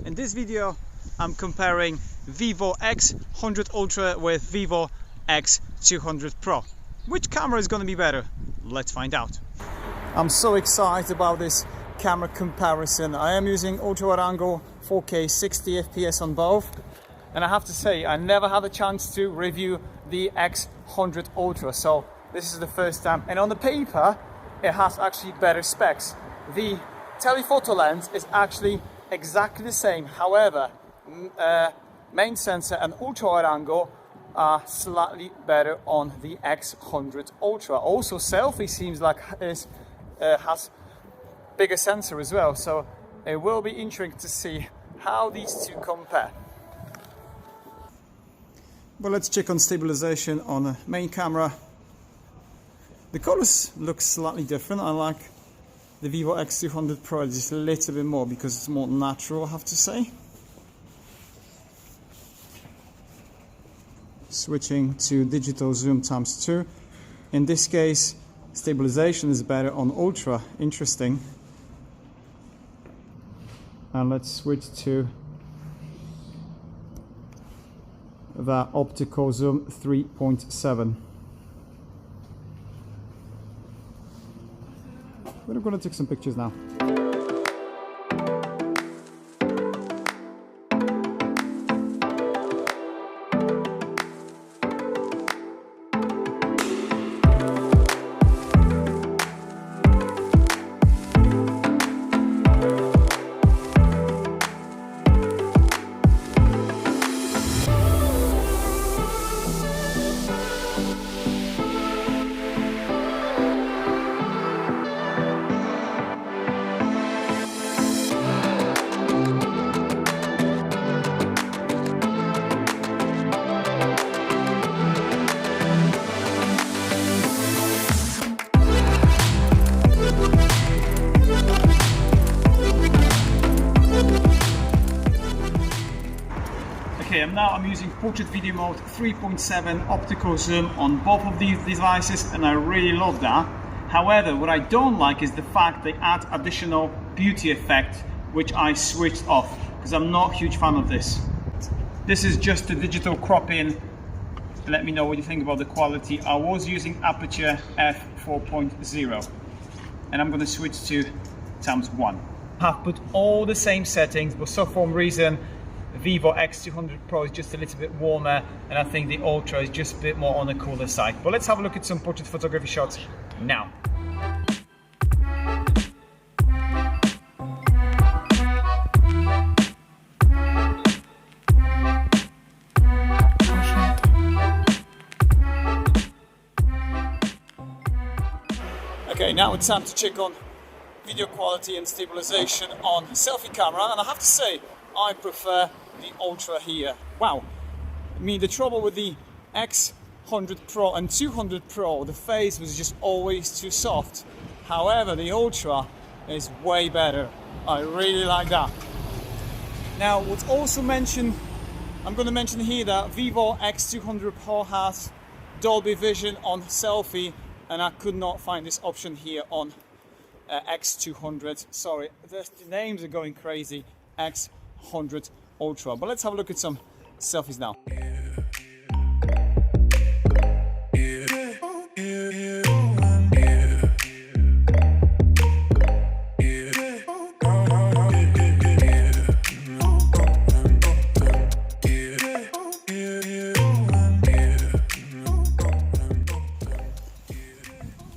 In this video I'm comparing Vivo X100 Ultra with Vivo X200 Pro. Which camera is going to be better? Let's find out. I'm so excited about this camera comparison. I am using ultra wide angle 4K 60 FPS on both, and I have to say I never had a chance to review the X100 Ultra, so this is the first time, and on the paper it has actually better specs. The telephoto lens is actually exactly the same, however main sensor and ultra wide angle are slightly better on the X100 Ultra. Also Selfie seems like has bigger sensor as well, so it will be interesting to see how these two compare. But let's check on stabilization on the main camera. The colors look slightly different. I like the Vivo X200 Pro just a little bit more because it's more natural, I have to say. Switching to digital zoom ×2. In this case, stabilization is better on Ultra. Interesting. And let's switch to the optical zoom 3.7. We're going to take some pictures now. Okay, I'm using portrait video mode 3.7 optical zoom on both of these devices, and I really love that. However, what I don't like is the fact they add additional beauty effect, which I switched off because I'm not a huge fan of this. This is just the digital cropping. Let me know what you think about the quality. I was using aperture f4.0 and I'm going to switch to ×1. I've put all the same settings, but for some reason Vivo X200 Pro is just a little bit warmer, and I think the Ultra is just a bit more on the cooler side. But let's have a look at some portrait photography shots now. Okay, now it's time to check on video quality and stabilization on selfie camera, and I have to say I prefer the Ultra here. Wow, I mean, the trouble with the X100 Pro and 200 Pro, the face was just always too soft. However, the Ultra is way better. I really like that. Now, what's also mentioned, I'm going to mention here that Vivo X200 Pro has Dolby Vision on Selfie, and I could not find this option here on X200. Sorry, the names are going crazy. X100 Ultra. But let's have a look at some selfies now.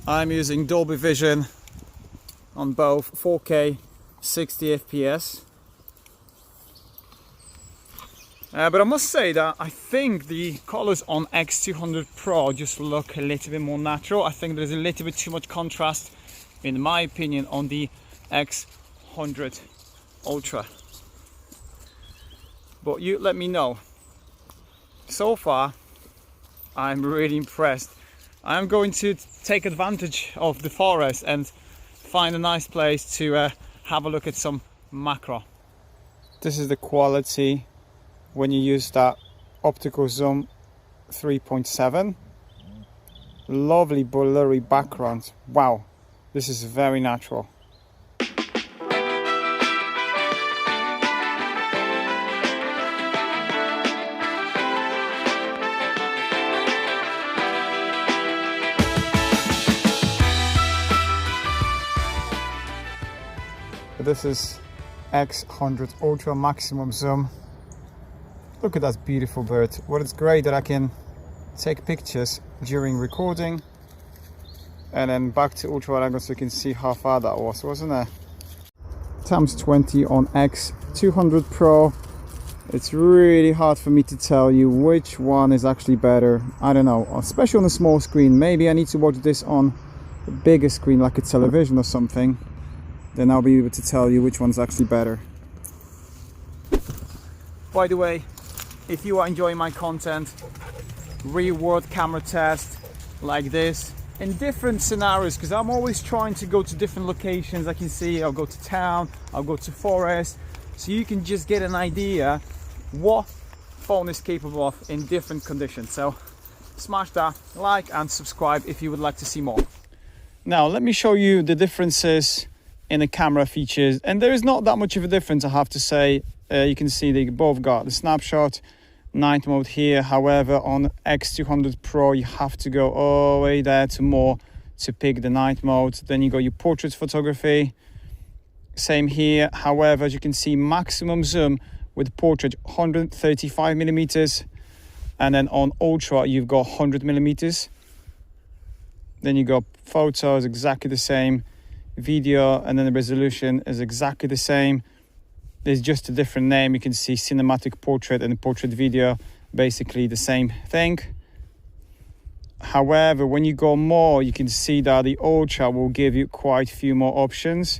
I'm using Dolby Vision on both 4K 60 FPS. But I must say that I think the colors on X200 Pro just look a little bit more natural. I think there's a little bit too much contrast, in my opinion, on the X100 Ultra. But you let me know. So far, I'm really impressed. I'm going to take advantage of the forest and find a nice place to have a look at some macro. This is the quality when you use that optical zoom 3.7. Lovely blurry background. Wow, this is very natural. this is X100 Ultra maximum zoom. Look at that beautiful bird. Well, it's great that I can take pictures during recording and then back to ultra wide angle so you can see how far that was, wasn't it? Times 20 on X200 Pro. It's really hard for me to tell you which one is actually better. I don't know, especially on a small screen. Maybe I need to watch this on a bigger screen like a television or something. Then I'll be able to tell you which one's actually better. By the way, if you are enjoying my content, real world camera test like this in different scenarios, because I'm always trying to go to different locations. I can see I'll go to town, I'll go to forest, so you can just get an idea what phone is capable of in different conditions. So smash that like and subscribe if you would like to see more. Now let me show you the differences in the camera features, and there is not that much of a difference, I have to say. You can see they both got the snapshot, night mode here. However, on X200 Pro you have to go all the way there to more to pick the night mode. Then you got your portrait photography, same here. However, as you can see, maximum zoom with portrait 135 millimeters, and then on ultra you've got 100 millimeters. Then you got photos exactly the same, video, and then the resolution is exactly the same. There's just a different name. You can see cinematic portrait and portrait video, basically the same thing. However, when you go more, you can see that the ultra will give you quite a few more options,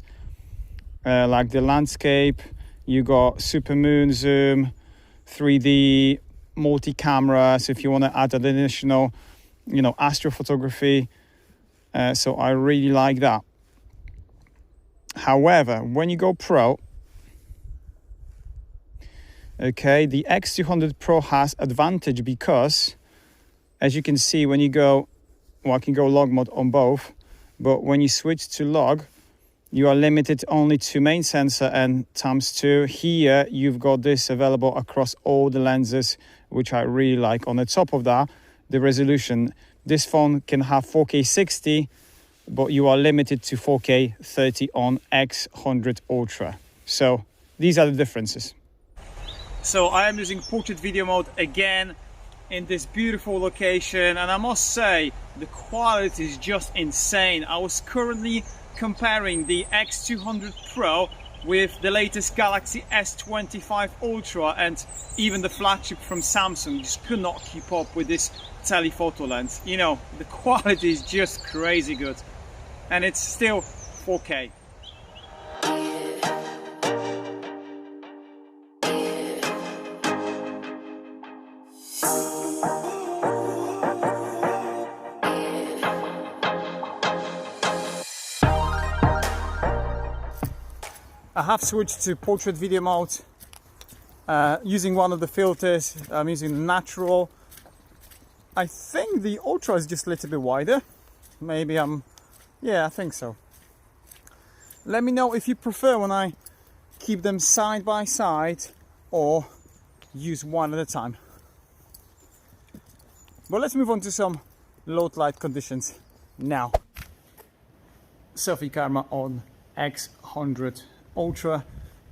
like the landscape. You got super moon zoom, 3D, multi-camera. So if you want to add an additional, astrophotography. So I really like that. However, when you go Pro, okay, the X200 Pro has advantage because, as you can see, when you go, well, I can go log mode on both, but when you switch to log, you are limited only to main sensor and ×2. Here, you've got this available across all the lenses, which I really like. On the top of that, the resolution. This phone can have 4K 60, but you are limited to 4K 30 on X100 Ultra. So these are the differences. So I am using portrait video mode again in this beautiful location, and I must say the quality is just insane. I was currently comparing the X200 Pro with the latest Galaxy S25 Ultra and even the flagship from Samsung. Just could not keep up with this telephoto lens. The quality is just crazy good, and it's still 4K. I have switched to portrait video mode using one of the filters. I'm using the natural. I think the Ultra is just a little bit wider. Maybe yeah, I think so. Let me know if you prefer when I keep them side by side or use one at a time. But let's move on to some low light conditions now. Selfie camera on X100 Ultra.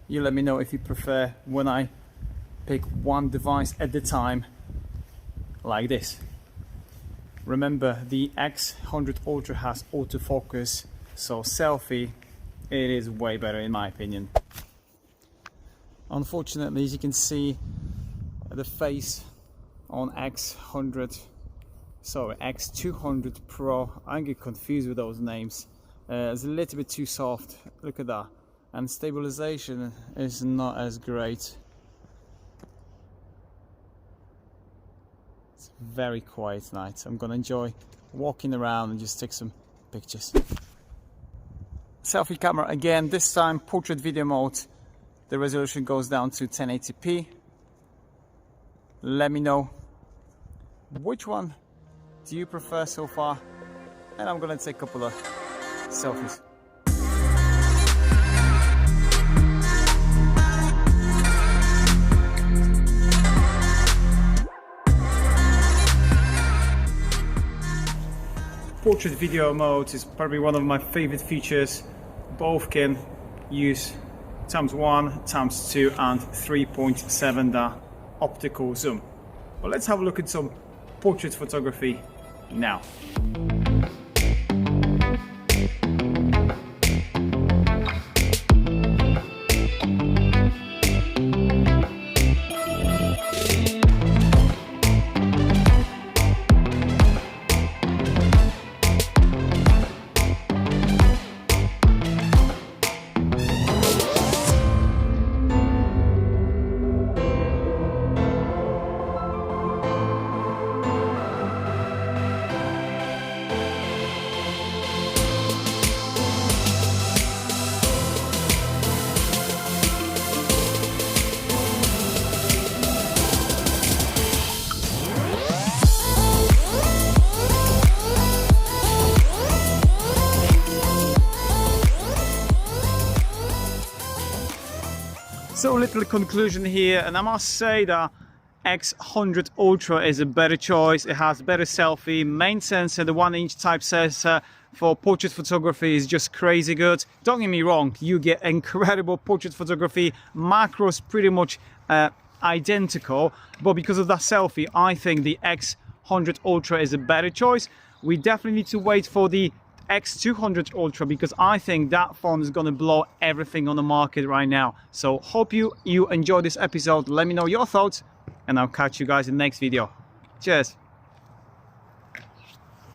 You let me know if you prefer when I pick one device at a time like this. Remember, the X100 Ultra has autofocus, so selfie, it is way better in my opinion. Unfortunately, as you can see, the face on X200 Pro, I get confused with those names. It's a little bit too soft. Look at that. And stabilization is not as great. It's a very quiet night. I'm gonna enjoy walking around and just take some pictures. Selfie camera again, this time portrait video mode. The resolution goes down to 1080p. Let me know which one do you prefer so far, and I'm gonna take a couple of selfies. Portrait video mode is probably one of my favorite features. Both can use times 1, times 2 and 3.7 the optical zoom. But let's have a look at some portrait photography now. So little conclusion here, and I must say that X100 Ultra is a better choice. It has better selfie, main sensor, the 1-inch type sensor for portrait photography is just crazy good. Don't get me wrong, you get incredible portrait photography, macros pretty much identical, but because of that selfie, I think the X100 Ultra is a better choice. We definitely need to wait for the X200 Ultra because I think that phone is gonna blow everything on the market right now. So hope you enjoyed this episode. Let me know your thoughts and I'll catch you guys in the next video. Cheers.